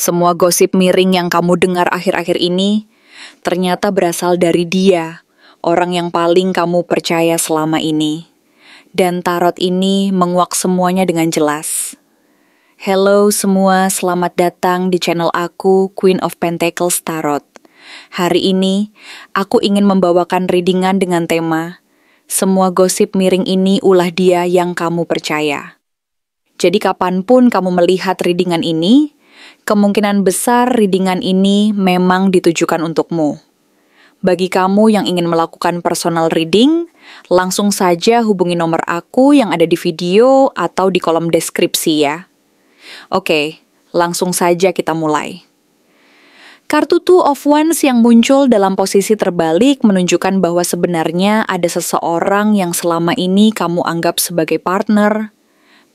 Semua gosip miring yang kamu dengar akhir-akhir ini ternyata berasal dari dia, orang yang paling kamu percaya selama ini. Dan tarot ini menguak semuanya dengan jelas. Hello semua, selamat datang di channel aku, Queen of Pentacles Tarot. Hari ini, aku ingin membawakan readingan dengan tema semua gosip miring ini ulah dia yang kamu percaya. Jadi kapanpun kamu melihat readingan ini, kemungkinan besar readingan ini memang ditujukan untukmu. Bagi kamu yang ingin melakukan personal reading, langsung saja hubungi nomor aku yang ada di video atau di kolom deskripsi ya. Oke, langsung saja kita mulai. Kartu Two of Wands yang muncul dalam posisi terbalik menunjukkan bahwa sebenarnya ada seseorang yang selama ini kamu anggap sebagai partner,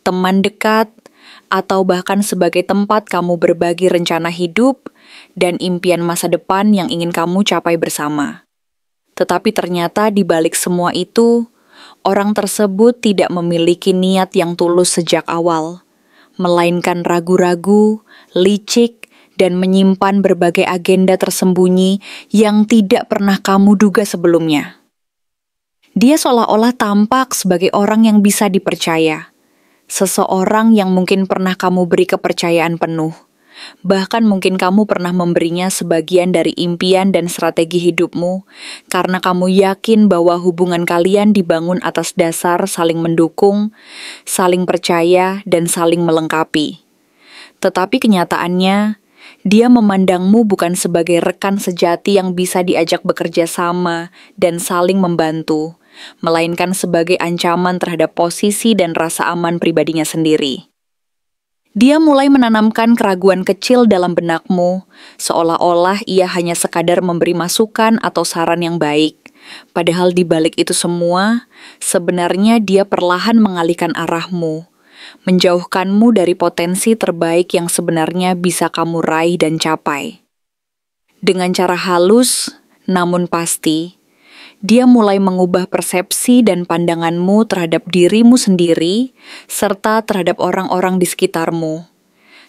teman dekat, atau bahkan sebagai tempat kamu berbagi rencana hidup dan impian masa depan yang ingin kamu capai bersama. Tetapi ternyata di balik semua itu, orang tersebut tidak memiliki niat yang tulus sejak awal, melainkan ragu-ragu, licik, dan menyimpan berbagai agenda tersembunyi yang tidak pernah kamu duga sebelumnya. Dia seolah-olah tampak sebagai orang yang bisa dipercaya, seseorang yang mungkin pernah kamu beri kepercayaan penuh, bahkan mungkin kamu pernah memberinya sebagian dari impian dan strategi hidupmu, karena kamu yakin bahwa hubungan kalian dibangun atas dasar saling mendukung, saling percaya, dan saling melengkapi. Tetapi kenyataannya, dia memandangmu bukan sebagai rekan sejati yang bisa diajak bekerja sama dan saling membantu, melainkan sebagai ancaman terhadap posisi dan rasa aman pribadinya sendiri. Dia mulai menanamkan keraguan kecil dalam benakmu, seolah-olah ia hanya sekadar memberi masukan atau saran yang baik. Padahal di balik itu semua, sebenarnya dia perlahan mengalihkan arahmu, menjauhkanmu dari potensi terbaik yang sebenarnya bisa kamu raih dan capai. Dengan cara halus, namun pasti, dia mulai mengubah persepsi dan pandanganmu terhadap dirimu sendiri, serta terhadap orang-orang di sekitarmu.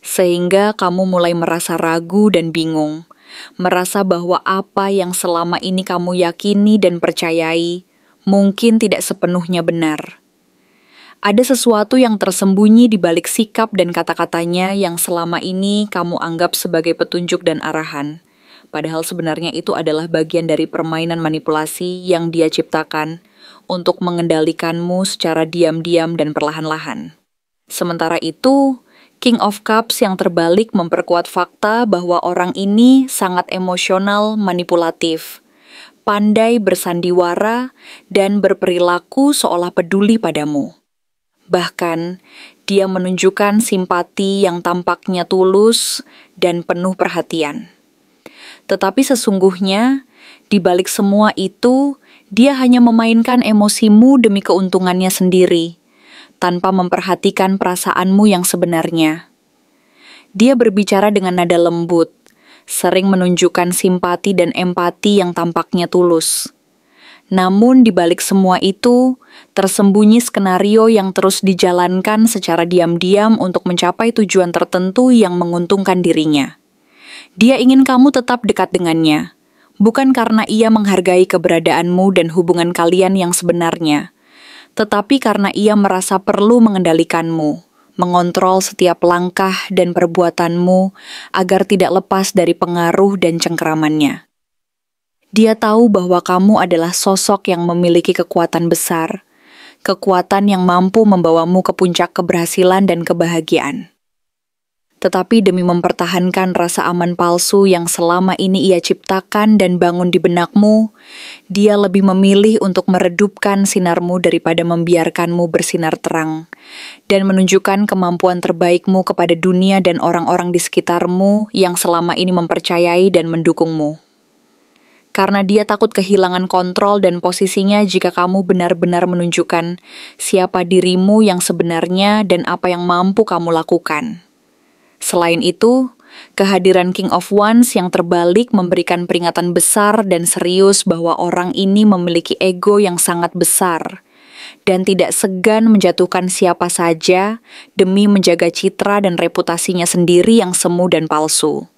Sehingga kamu mulai merasa ragu dan bingung, merasa bahwa apa yang selama ini kamu yakini dan percayai, mungkin tidak sepenuhnya benar. Ada sesuatu yang tersembunyi di balik sikap dan kata-katanya yang selama ini kamu anggap sebagai petunjuk dan arahan. Padahal sebenarnya itu adalah bagian dari permainan manipulasi yang dia ciptakan untuk mengendalikanmu secara diam-diam dan perlahan-lahan. Sementara itu, King of Cups yang terbalik memperkuat fakta bahwa orang ini sangat emosional, manipulatif, pandai bersandiwara, dan berperilaku seolah peduli padamu. Bahkan, dia menunjukkan simpati yang tampaknya tulus dan penuh perhatian. Tetapi sesungguhnya, di balik semua itu, dia hanya memainkan emosimu demi keuntungannya sendiri, tanpa memperhatikan perasaanmu yang sebenarnya. Dia berbicara dengan nada lembut, sering menunjukkan simpati dan empati yang tampaknya tulus. Namun di balik semua itu, tersembunyi skenario yang terus dijalankan secara diam-diam untuk mencapai tujuan tertentu yang menguntungkan dirinya. Dia ingin kamu tetap dekat dengannya, bukan karena ia menghargai keberadaanmu dan hubungan kalian yang sebenarnya, tetapi karena ia merasa perlu mengendalikanmu, mengontrol setiap langkah dan perbuatanmu agar tidak lepas dari pengaruh dan cengkeramannya. Dia tahu bahwa kamu adalah sosok yang memiliki kekuatan besar, kekuatan yang mampu membawamu ke puncak keberhasilan dan kebahagiaan. Tetapi demi mempertahankan rasa aman palsu yang selama ini ia ciptakan dan bangun di benakmu, dia lebih memilih untuk meredupkan sinarmu daripada membiarkanmu bersinar terang, dan menunjukkan kemampuan terbaikmu kepada dunia dan orang-orang di sekitarmu yang selama ini mempercayai dan mendukungmu. Karena dia takut kehilangan kontrol dan posisinya jika kamu benar-benar menunjukkan siapa dirimu yang sebenarnya dan apa yang mampu kamu lakukan. Selain itu, kehadiran King of Wands yang terbalik memberikan peringatan besar dan serius bahwa orang ini memiliki ego yang sangat besar, dan tidak segan menjatuhkan siapa saja demi menjaga citra dan reputasinya sendiri yang semu dan palsu.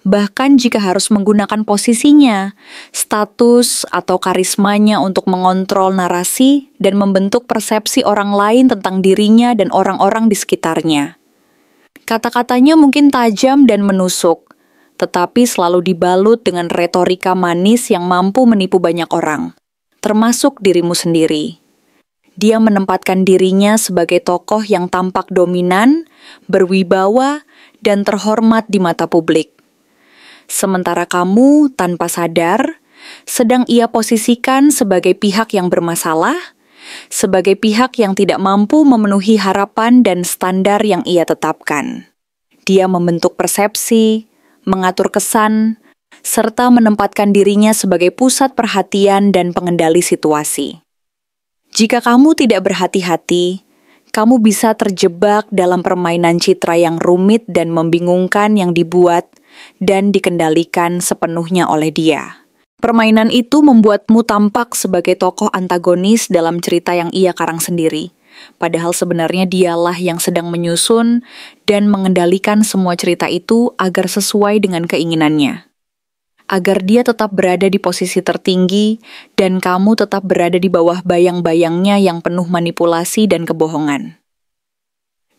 Bahkan jika harus menggunakan posisinya, status atau karismanya untuk mengontrol narasi dan membentuk persepsi orang lain tentang dirinya dan orang-orang di sekitarnya. Kata-katanya mungkin tajam dan menusuk, tetapi selalu dibalut dengan retorika manis yang mampu menipu banyak orang, termasuk dirimu sendiri. Dia menempatkan dirinya sebagai tokoh yang tampak dominan, berwibawa, dan terhormat di mata publik. Sementara kamu, tanpa sadar, sedang ia posisikan sebagai pihak yang bermasalah, sebagai pihak yang tidak mampu memenuhi harapan dan standar yang ia tetapkan. Dia membentuk persepsi, mengatur kesan, serta menempatkan dirinya sebagai pusat perhatian dan pengendali situasi. Jika kamu tidak berhati-hati, kamu bisa terjebak dalam permainan citra yang rumit dan membingungkan yang dibuat dan dikendalikan sepenuhnya oleh dia. Permainan itu membuatmu tampak sebagai tokoh antagonis dalam cerita yang ia karang sendiri, padahal sebenarnya dialah yang sedang menyusun dan mengendalikan semua cerita itu agar sesuai dengan keinginannya. Agar dia tetap berada di posisi tertinggi dan kamu tetap berada di bawah bayang-bayangnya yang penuh manipulasi dan kebohongan.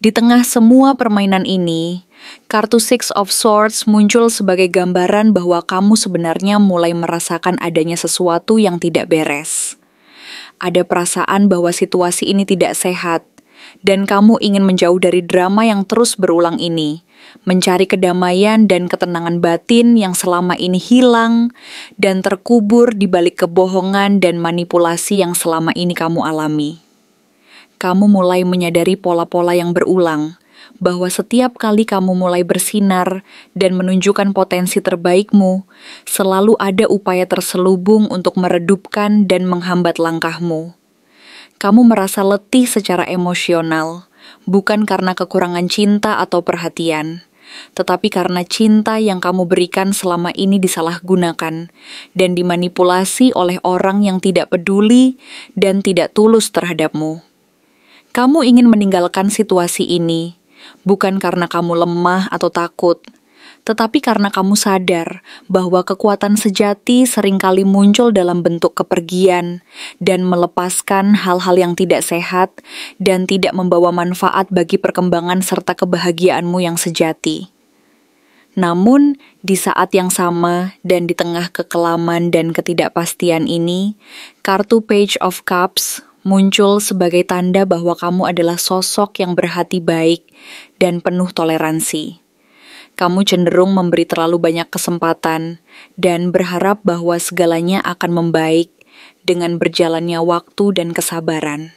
Di tengah semua permainan ini, kartu Six of Swords muncul sebagai gambaran bahwa kamu sebenarnya mulai merasakan adanya sesuatu yang tidak beres. Ada perasaan bahwa situasi ini tidak sehat, dan kamu ingin menjauh dari drama yang terus berulang ini, mencari kedamaian dan ketenangan batin yang selama ini hilang dan terkubur di balik kebohongan dan manipulasi yang selama ini kamu alami. Kamu mulai menyadari pola-pola yang berulang, bahwa setiap kali kamu mulai bersinar dan menunjukkan potensi terbaikmu, selalu ada upaya terselubung untuk meredupkan dan menghambat langkahmu. Kamu merasa letih secara emosional, bukan karena kekurangan cinta atau perhatian, tetapi karena cinta yang kamu berikan selama ini disalahgunakan dan dimanipulasi oleh orang yang tidak peduli dan tidak tulus terhadapmu. Kamu ingin meninggalkan situasi ini, bukan karena kamu lemah atau takut, tetapi karena kamu sadar bahwa kekuatan sejati seringkali muncul dalam bentuk kepergian dan melepaskan hal-hal yang tidak sehat dan tidak membawa manfaat bagi perkembangan serta kebahagiaanmu yang sejati. Namun, di saat yang sama dan di tengah kekelaman dan ketidakpastian ini, kartu Page of Cups muncul sebagai tanda bahwa kamu adalah sosok yang berhati baik dan penuh toleransi. Kamu cenderung memberi terlalu banyak kesempatan dan berharap bahwa segalanya akan membaik dengan berjalannya waktu dan kesabaran.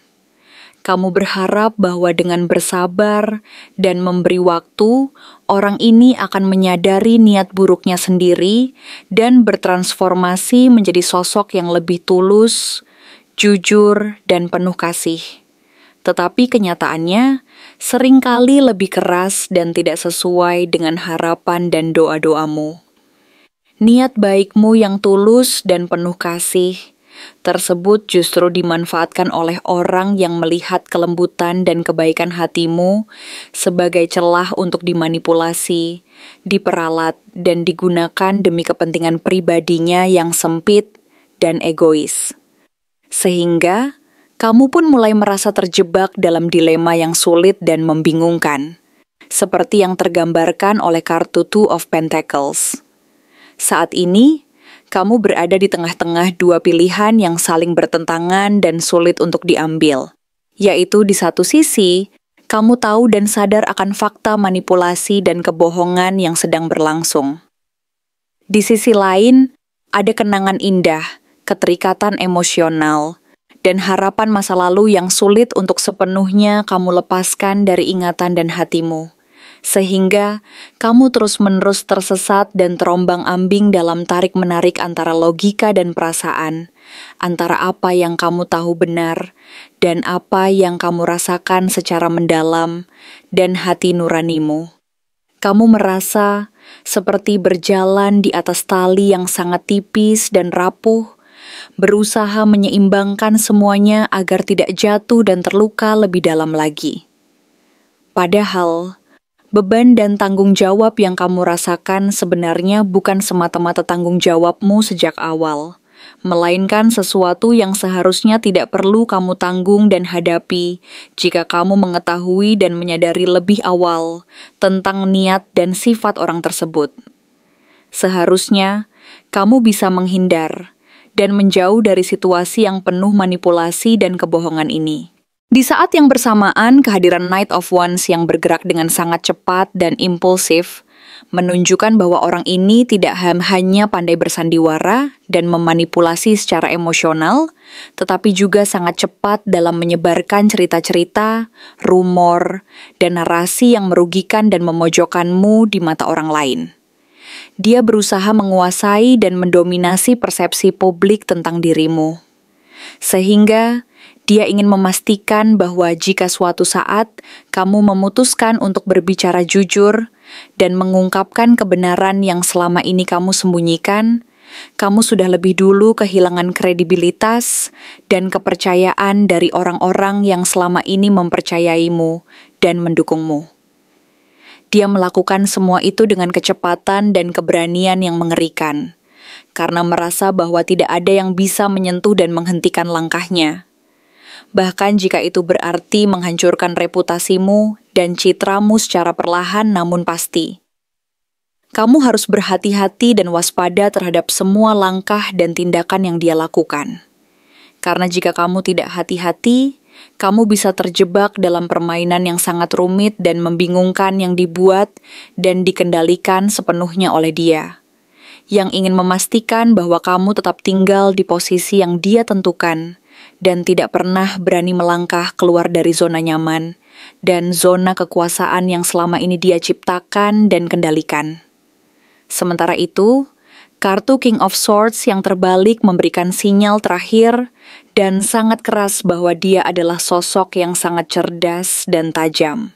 Kamu berharap bahwa dengan bersabar dan memberi waktu, orang ini akan menyadari niat buruknya sendiri dan bertransformasi menjadi sosok yang lebih tulus, jujur, dan penuh kasih. Tetapi kenyataannya seringkali lebih keras dan tidak sesuai dengan harapan dan doa-doamu. Niat baikmu yang tulus dan penuh kasih tersebut justru dimanfaatkan oleh orang yang melihat kelembutan dan kebaikan hatimu sebagai celah untuk dimanipulasi, diperalat, dan digunakan demi kepentingan pribadinya yang sempit dan egois. Sehingga, kamu pun mulai merasa terjebak dalam dilema yang sulit dan membingungkan, seperti yang tergambarkan oleh kartu Two of Pentacles. Saat ini, kamu berada di tengah-tengah dua pilihan yang saling bertentangan dan sulit untuk diambil, yaitu di satu sisi, kamu tahu dan sadar akan fakta manipulasi dan kebohongan yang sedang berlangsung. Di sisi lain, ada kenangan indah, keterikatan emosional, dan harapan masa lalu yang sulit untuk sepenuhnya kamu lepaskan dari ingatan dan hatimu, sehingga kamu terus-menerus tersesat dan terombang-ambing dalam tarik-menarik antara logika dan perasaan, antara apa yang kamu tahu benar dan apa yang kamu rasakan secara mendalam dan hati nuranimu. Kamu merasa seperti berjalan di atas tali yang sangat tipis dan rapuh, berusaha menyeimbangkan semuanya agar tidak jatuh dan terluka lebih dalam lagi. Padahal, beban dan tanggung jawab yang kamu rasakan sebenarnya bukan semata-mata tanggung jawabmu sejak awal, melainkan sesuatu yang seharusnya tidak perlu kamu tanggung dan hadapi jika kamu mengetahui dan menyadari lebih awal tentang niat dan sifat orang tersebut. Seharusnya, kamu bisa menghindar dan menjauh dari situasi yang penuh manipulasi dan kebohongan ini. Di saat yang bersamaan, kehadiran Knight of Wands yang bergerak dengan sangat cepat dan impulsif menunjukkan bahwa orang ini tidak hanya pandai bersandiwara dan memanipulasi secara emosional, tetapi juga sangat cepat dalam menyebarkan cerita-cerita, rumor, dan narasi yang merugikan dan memojokkanmu di mata orang lain. Dia berusaha menguasai dan mendominasi persepsi publik tentang dirimu. Sehingga dia ingin memastikan bahwa jika suatu saat kamu memutuskan untuk berbicara jujur dan mengungkapkan kebenaran yang selama ini kamu sembunyikan, kamu sudah lebih dulu kehilangan kredibilitas dan kepercayaan dari orang-orang yang selama ini mempercayaimu dan mendukungmu. Dia melakukan semua itu dengan kecepatan dan keberanian yang mengerikan, karena merasa bahwa tidak ada yang bisa menyentuh dan menghentikan langkahnya. Bahkan jika itu berarti menghancurkan reputasimu dan citramu secara perlahan namun pasti. Kamu harus berhati-hati dan waspada terhadap semua langkah dan tindakan yang dia lakukan. Karena jika kamu tidak hati-hati, kamu bisa terjebak dalam permainan yang sangat rumit dan membingungkan yang dibuat dan dikendalikan sepenuhnya oleh dia, yang ingin memastikan bahwa kamu tetap tinggal di posisi yang dia tentukan dan tidak pernah berani melangkah keluar dari zona nyaman dan zona kekuasaan yang selama ini dia ciptakan dan kendalikan. Sementara itu, kartu King of Swords yang terbalik memberikan sinyal terakhir dan sangat keras bahwa dia adalah sosok yang sangat cerdas dan tajam,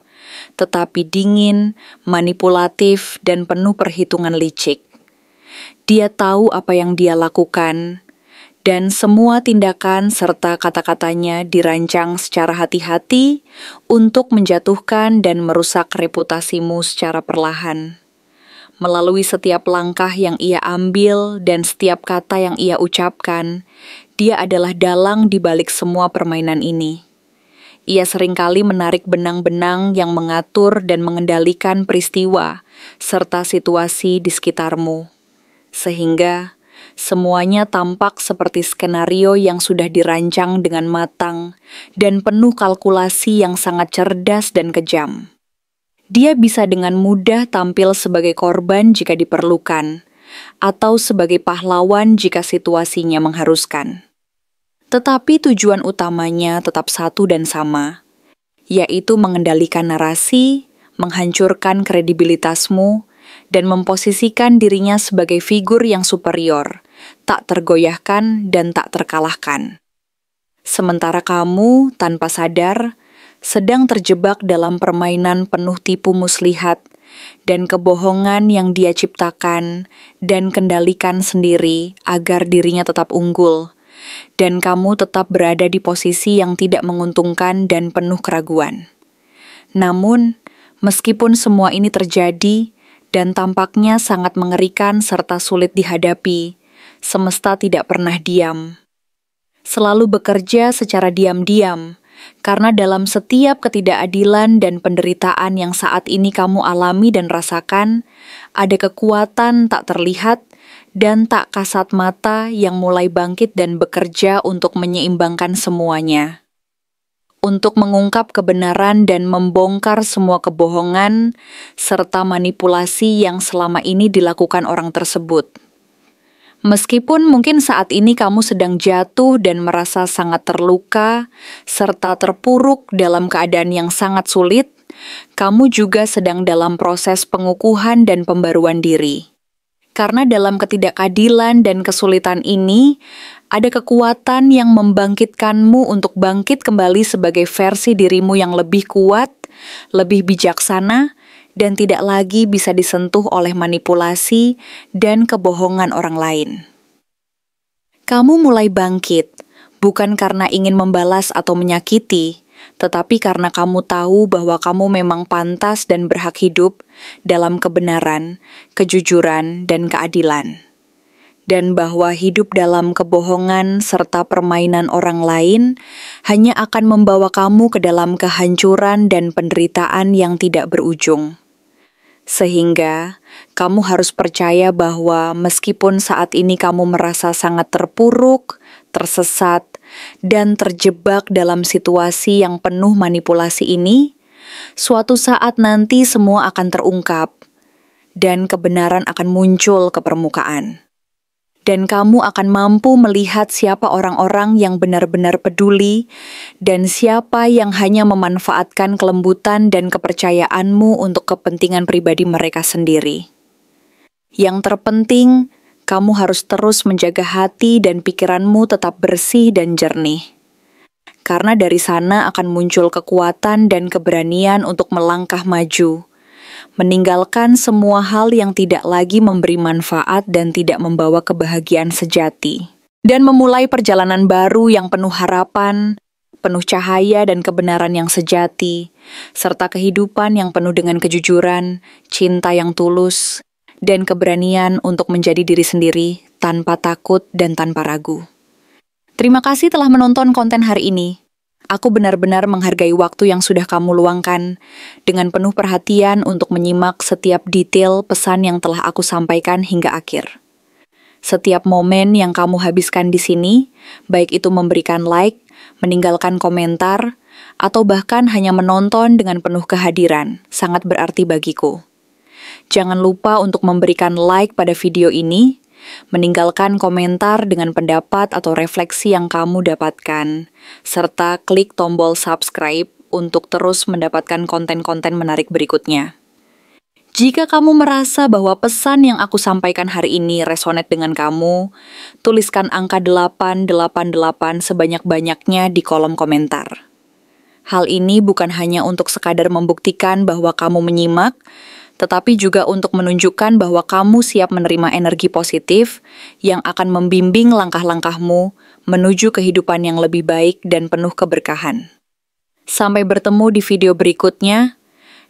tetapi dingin, manipulatif, dan penuh perhitungan licik. Dia tahu apa yang dia lakukan, dan semua tindakan serta kata-katanya dirancang secara hati-hati untuk menjatuhkan dan merusak reputasimu secara perlahan. Melalui setiap langkah yang ia ambil dan setiap kata yang ia ucapkan, dia adalah dalang di balik semua permainan ini. Ia seringkali menarik benang-benang yang mengatur dan mengendalikan peristiwa serta situasi di sekitarmu, sehingga semuanya tampak seperti skenario yang sudah dirancang dengan matang dan penuh kalkulasi yang sangat cerdas dan kejam. Dia bisa dengan mudah tampil sebagai korban jika diperlukan, atau sebagai pahlawan jika situasinya mengharuskan. Tetapi tujuan utamanya tetap satu dan sama, yaitu mengendalikan narasi, menghancurkan kredibilitasmu, dan memposisikan dirinya sebagai figur yang superior, tak tergoyahkan dan tak terkalahkan. Sementara kamu, tanpa sadar, sedang terjebak dalam permainan penuh tipu muslihat dan kebohongan yang dia ciptakan dan kendalikan sendiri agar dirinya tetap unggul, dan kamu tetap berada di posisi yang tidak menguntungkan dan penuh keraguan. Namun, meskipun semua ini terjadi, dan tampaknya sangat mengerikan serta sulit dihadapi, semesta tidak pernah diam. Selalu bekerja secara diam-diam, karena dalam setiap ketidakadilan dan penderitaan yang saat ini kamu alami dan rasakan, ada kekuatan tak terlihat dan tak kasat mata yang mulai bangkit dan bekerja untuk menyeimbangkan semuanya. Untuk mengungkap kebenaran dan membongkar semua kebohongan serta manipulasi yang selama ini dilakukan orang tersebut. Meskipun mungkin saat ini kamu sedang jatuh dan merasa sangat terluka serta terpuruk dalam keadaan yang sangat sulit, kamu juga sedang dalam proses pengukuhan dan pembaruan diri. Karena dalam ketidakadilan dan kesulitan ini, ada kekuatan yang membangkitkanmu untuk bangkit kembali sebagai versi dirimu yang lebih kuat, lebih bijaksana, dan tidak lagi bisa disentuh oleh manipulasi dan kebohongan orang lain. Kamu mulai bangkit, bukan karena ingin membalas atau menyakiti, tetapi karena kamu tahu bahwa kamu memang pantas dan berhak hidup dalam kebenaran, kejujuran, dan keadilan. Dan bahwa hidup dalam kebohongan serta permainan orang lain hanya akan membawa kamu ke dalam kehancuran dan penderitaan yang tidak berujung. Sehingga kamu harus percaya bahwa meskipun saat ini kamu merasa sangat terpuruk, tersesat, dan terjebak dalam situasi yang penuh manipulasi ini, suatu saat nanti semua akan terungkap dan kebenaran akan muncul ke permukaan. Dan kamu akan mampu melihat siapa orang-orang yang benar-benar peduli dan siapa yang hanya memanfaatkan kelembutan dan kepercayaanmu untuk kepentingan pribadi mereka sendiri. Yang terpenting, kamu harus terus menjaga hati dan pikiranmu tetap bersih dan jernih. Karena dari sana akan muncul kekuatan dan keberanian untuk melangkah maju, meninggalkan semua hal yang tidak lagi memberi manfaat dan tidak membawa kebahagiaan sejati, dan memulai perjalanan baru yang penuh harapan, penuh cahaya dan kebenaran yang sejati, serta kehidupan yang penuh dengan kejujuran, cinta yang tulus, dan keberanian untuk menjadi diri sendiri tanpa takut dan tanpa ragu. Terima kasih telah menonton konten hari ini. Aku benar-benar menghargai waktu yang sudah kamu luangkan dengan penuh perhatian untuk menyimak setiap detail pesan yang telah aku sampaikan hingga akhir. Setiap momen yang kamu habiskan di sini, baik itu memberikan like, meninggalkan komentar, atau bahkan hanya menonton dengan penuh kehadiran, sangat berarti bagiku. Jangan lupa untuk memberikan like pada video ini, meninggalkan komentar dengan pendapat atau refleksi yang kamu dapatkan, serta klik tombol subscribe untuk terus mendapatkan konten-konten menarik berikutnya. Jika kamu merasa bahwa pesan yang aku sampaikan hari ini resonate dengan kamu, tuliskan angka 888 sebanyak-banyaknya di kolom komentar. Hal ini bukan hanya untuk sekadar membuktikan bahwa kamu menyimak, tetapi juga untuk menunjukkan bahwa kamu siap menerima energi positif yang akan membimbing langkah-langkahmu menuju kehidupan yang lebih baik dan penuh keberkahan. Sampai bertemu di video berikutnya,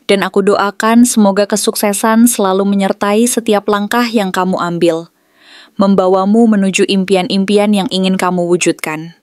dan aku doakan semoga kesuksesan selalu menyertai setiap langkah yang kamu ambil, membawamu menuju impian-impian yang ingin kamu wujudkan.